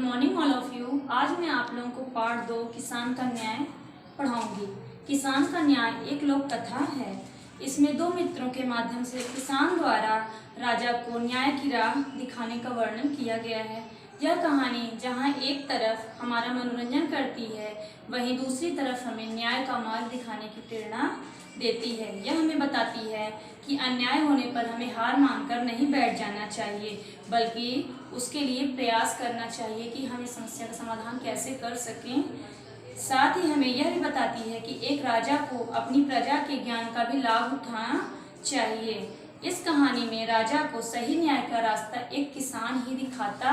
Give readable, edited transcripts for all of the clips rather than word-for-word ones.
Morning all of you. आज मैं आप लोगों को पार्ट 2 किसान का न्याय पढ़ाऊंगी। किसान का न्याय एक लोक कथा है। इसमें दो मित्रों के माध्यम से किसान द्वारा राजा को न्याय की राह दिखाने का वर्णन किया गया है। यह कहानी जहां एक तरफ हमारा मनोरंजन करती है, वहीं दूसरी तरफ हमें न्याय का मार्ग दिखाने की प्रेरणा देती है। यह हमें बताती है कि अन्याय होने पर हमें हार मानकर नहीं बैठ जाना चाहिए, बल्कि उसके लिए प्रयास करना चाहिए कि हम इस समस्या का समाधान कैसे कर सकें। साथ ही हमें यह भी बताती है कि एक राजा को अपनी प्रजा के ज्ञान का भी लाभ उठाना चाहिए। इस कहानी में राजा को सही न्याय का रास्ता एक किसान ही दिखाता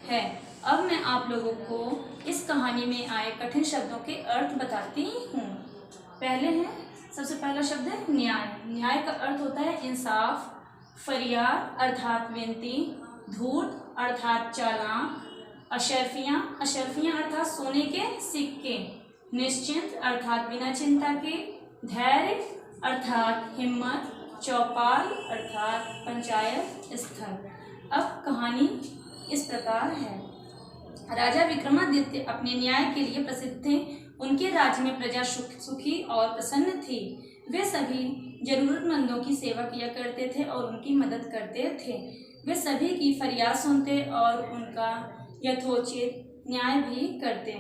है। अब मैं आप लोगों को इस कहानी में आए कठिन शब्दों के अर्थ बताती हूँ। सबसे पहला शब्द है न्याय। न्याय का अर्थ होता है इंसाफ, फरियाद अर्थात विनती, धूर्त अर्थात चालाक, अशर्फियाँ अर्थात सोने के सिक्के, निश्चिंत अर्थात बिना चिंता के, धैर्य अर्थात हिम्मत, चौपाल अर्थात पंचायत स्थल। अब कहानी इस प्रकार है। राजा विक्रमादित्य अपने न्याय के लिए प्रसिद्ध थे। उनके राज्य में प्रजा सुखी और प्रसन्न थी। वे सभी जरूरतमंदों की सेवा किया करते थे और उनकी मदद करते थे। वे सभी की फरियाद सुनते और उनका यथोचित न्याय भी करते।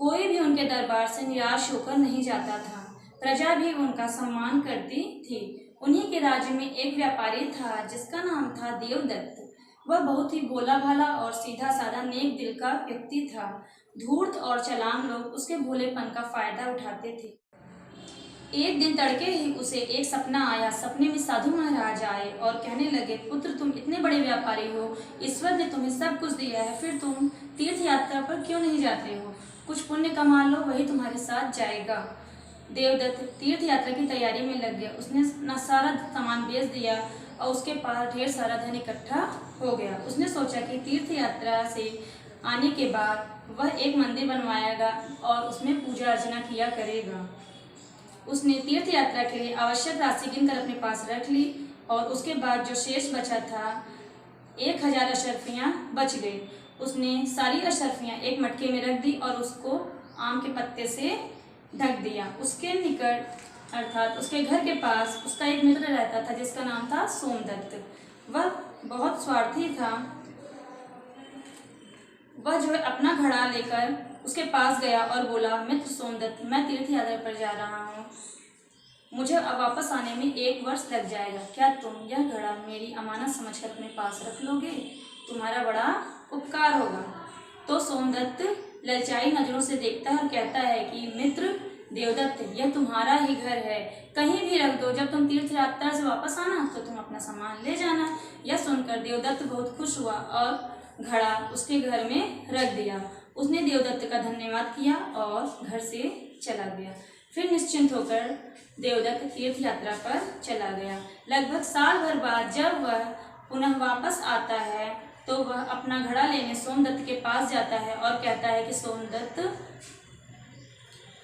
कोई भी उनके दरबार से निराश होकर नहीं जाता था। प्रजा भी उनका सम्मान करती थी। उन्हीं के राज्य में एक व्यापारी था जिसका नाम था देवदत्त। वह बहुत ही भोला भाला और सीधा साधा नेक दिल का व्यक्ति था। धूर्त और चालाक लोग उसके भोलेपन का फायदा उठाते थे। एक दिन तड़के ही उसे एक सपना आया। सपने में साधु महाराज आए और कहने लगे, पुत्र तुम इतने बड़े व्यापारी हो, ईश्वर ने तुम्हें सब कुछ दिया है, फिर तुम तीर्थ यात्रा पर क्यों नहीं जाते हो? कुछ पुण्य कमा लो, वही तुम्हारे साथ जाएगा। देवदत्त तीर्थ यात्रा की तैयारी में लग गया। उसने अपना सारा सामान बेच दिया और उसके पास ढेर सारा धन इकट्ठा हो गया। उसने सोचा कि तीर्थ यात्रा से आने के बाद वह एक मंदिर बनवाएगा और उसमें पूजा अर्चना किया करेगा। उसने तीर्थ यात्रा के लिए आवश्यक राशि गिनकर अपने पास रख ली और उसके बाद जो शेष बचा था 1000 अशर्फियाँ बच गई। उसने सारी अशर्फियाँ एक मटके में रख दी और उसको आम के पत्ते से ढक दिया। उसके निकट अर्थात उसके घर के पास उसका एक मित्र रहता था जिसका नाम था सोमदत्त। वह बहुत स्वार्थी था। वह जो है अपना घड़ा लेकर उसके पास गया और बोला, मित्र सोमदत्त, मैं तीर्थ यात्रा पर जा रहा हूँ, मुझे अब वापस आने में 1 वर्ष लग जाएगा। क्या तुम यह घड़ा मेरी अमानत समझकर अपने पास रख लोगे? तुम्हारा बड़ा उपकार होगा। तो सोमदत्त ललचाई नजरों से देखता है और कहता है कि मित्र देवदत्त, यह तुम्हारा ही घर है, कहीं भी रख दो। जब तुम तीर्थ यात्रा से वापस आना तो तुम अपना सामान ले जाना। यह सुनकर देवदत्त बहुत खुश हुआ और घड़ा उसके घर में रख दिया। उसने देवदत्त का धन्यवाद किया और घर से चला गया। फिर निश्चिंत होकर देवदत्त तीर्थ यात्रा पर चला गया। लगभग साल भर बाद जब वह पुनः वापस आता है तो वह अपना घड़ा लेने सोमदत्त के पास जाता है और कहता है कि सोमदत्त,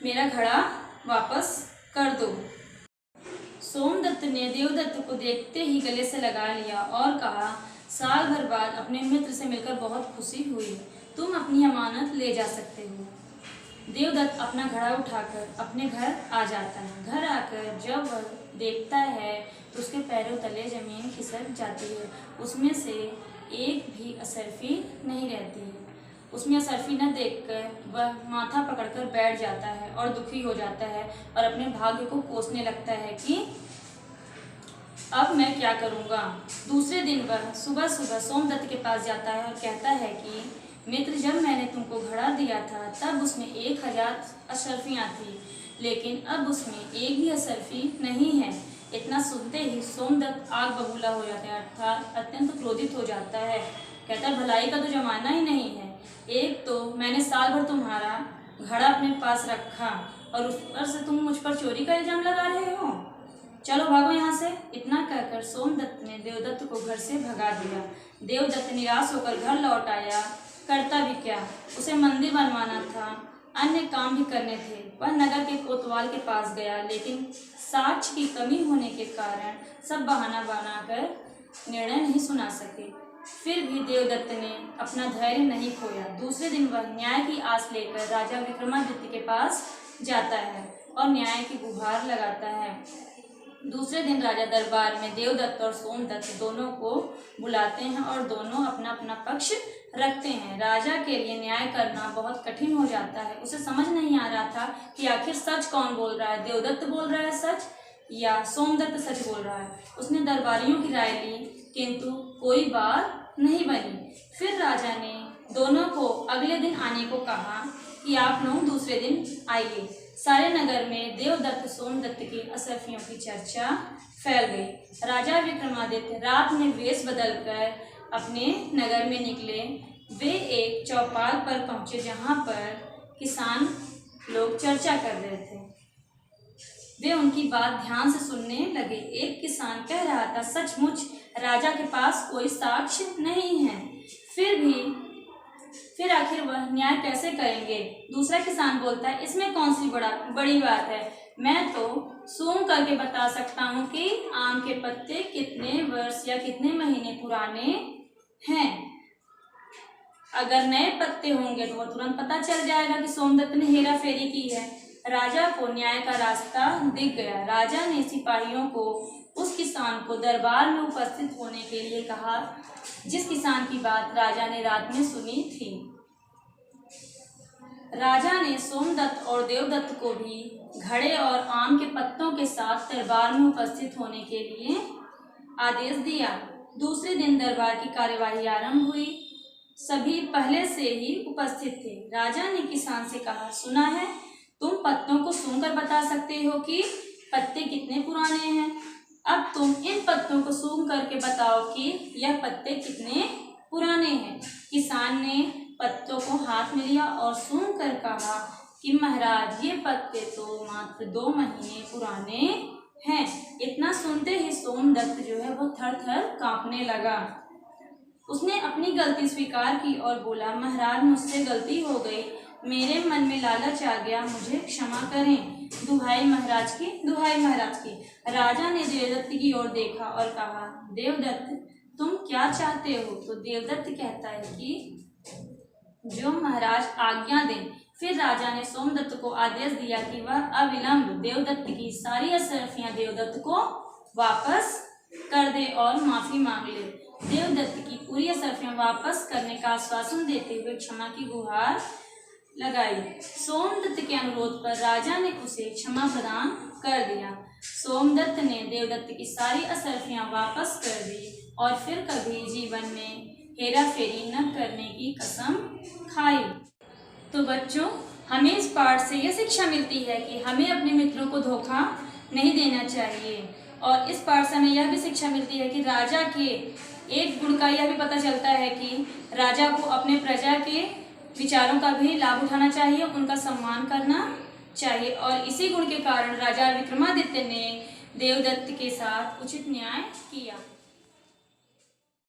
मेरा घड़ा वापस कर दो। सोमदत्त ने देवदत्त को देखते ही गले से लगा लिया और कहा, साल भर बाद अपने मित्र से मिलकर बहुत खुशी हुई, तुम अपनी अमानत ले जा सकते हो। देवदत्त अपना घड़ा उठाकर अपने घर आ जाता है। घर आकर जब वह देखता है तो उसके पैरों तले जमीन खिसक जाती है। उसमें से एक भी असरफी नहीं रहती है। उसमें असरफी न देखकर वह माथा पकड़कर बैठ जाता है और दुखी हो जाता है और अपने भाग्य को कोसने लगता है कि अब मैं क्या करूँगा। दूसरे दिन वह सुबह सुबह सोमदत्त के पास जाता है और कहता है कि मित्र, जब मैंने तुमको घड़ा दिया था तब उसमें 1000 अशर्फियाँ थी, लेकिन अब उसमें एक भी अशर्फी नहीं है। इतना सुनते ही सोमदत्त आग बबूला हो जाता है, अर्थात अत्यंत क्रोधित हो जाता है। कहता है, भलाई का तो जमाना ही नहीं है। एक तो मैंने साल भर तुम्हारा घड़ा अपने पास रखा और उस पर से तुम मुझ पर चोरी का इल्जाम लगा रहे हो। चलो भागो यहाँ से। इतना कहकर सोमदत्त ने देवदत्त को घर से भगा दिया। देवदत्त निराश होकर घर लौट आया। करता भी क्या, उसे मंदिर बनवाना था, अन्य काम भी करने थे। वह नगर के कोतवाल के पास गया, लेकिन साक्ष्य की कमी होने के कारण सब बहाना बनाकर निर्णय नहीं सुना सके। फिर भी देवदत्त ने अपना धैर्य नहीं खोया। दूसरे दिन वह न्याय की आस लेकर राजा विक्रमादित्य के पास जाता है और न्याय की गुहार लगाता है। दूसरे दिन राजा दरबार में देवदत्त और सोमदत्त दोनों को बुलाते हैं और दोनों अपना अपना पक्ष रखते हैं। राजा के लिए न्याय करना बहुत कठिन हो जाता है। उसे समझ नहीं आ रहा था कि आखिर सच कौन बोल रहा है, देवदत्त बोल रहा है सच या सोमदत्त सच बोल रहा है। उसने दरबारियों की राय ली, किंतु कोई बात नहीं बनी। फिर राजा ने दोनों को अगले दिन आने को कहा कि आप लोग दूसरे दिन आइए। सारे नगर में देवदत्त सोमदत्त की असरफियों की चर्चा फैल गई। राजा विक्रमादित्य रात में वेश बदलकर अपने नगर में निकले। वे एक चौपाल पर पहुंचे जहां पर किसान लोग चर्चा कर रहे थे। वे उनकी बात ध्यान से सुनने लगे। एक किसान कह रहा था, सचमुच राजा के पास कोई साक्ष्य नहीं है, फिर आखिर वह न्याय कैसे करेंगे। दूसरा किसान बोलता है, इसमें कौन सी बड़ी बात है, मैं तो सूंघ करके बता सकता हूँ कि आम के पत्ते कितने वर्ष या कितने महीने पुराने हैं। अगर नए पत्ते होंगे तो वह तुरंत पता चल जाएगा कि सोमदत्त ने हेरा फेरी की है। राजा को न्याय का रास्ता दिख गया। राजा ने सिपाहियों को उस किसान को दरबार में उपस्थित होने के लिए कहा जिस किसान की बात राजा ने रात में सुनी थी। राजा ने सोमदत्त और देवदत्त को भी घड़े और आम के पत्तों के साथ दरबार में उपस्थित होने के लिए आदेश दिया। दूसरे दिन दरबार की कार्यवाही आरंभ हुई। सभी पहले से ही उपस्थित थे। राजा ने किसान से कहा, सुना है तुम पत्तों को सूंघकर बता सकते हो कि पत्ते कितने पुराने हैं। अब तुम इन पत्तों को सूंघ करके बताओ कि यह पत्ते कितने पुराने हैं। किसान ने पत्तों को हाथ में लिया और सूंघ कर कहा कि महाराज, ये पत्ते तो मात्र 2 महीने पुराने हैं। इतना सुनते ही सोमदत्त जो है वो थर थर कांपने लगा। उसने अपनी गलती स्वीकार की और बोला, महाराज मुझसे गलती हो गई, मेरे मन में लालच आ गया, मुझे क्षमा करें। दुहाई महाराज की, दुहाई महाराज की। राजा ने देवदत्त की ओर देखा और कहा, देवदत्त तुम क्या चाहते हो। तो देवदत्त कहता है कि जो महाराज आज्ञा दें। फिर राजा ने सोमदत्त को आदेश दिया कि वह अविलंब देवदत्त की सारी असरफियां देवदत्त को वापस कर दे और माफी मांग ले। देवदत्त की पूरी असरफियां वापस करने का आश्वासन देते हुए क्षमा की गुहार लगाई। सोमदत्त के अनुरोध पर राजा ने उसे क्षमा प्रदान कर दिया। सोमदत्त ने देवदत्त की सारी असरफियां वापस कर दी और फिर कभी जीवन में हेरा फेरी न करने की कसम खाई। तो बच्चों, हमें इस पाठ से यह शिक्षा मिलती है कि हमें अपने मित्रों को धोखा नहीं देना चाहिए। और इस पाठ से हमें यह भी शिक्षा मिलती है कि राजा के एक गुण का यह भी पता चलता है कि राजा को अपने प्रजा के विचारों का भी लाभ उठाना चाहिए, उनका सम्मान करना चाहिए। और इसी गुण के कारण राजा विक्रमादित्य ने देवदत्त के साथ उचित न्याय किया।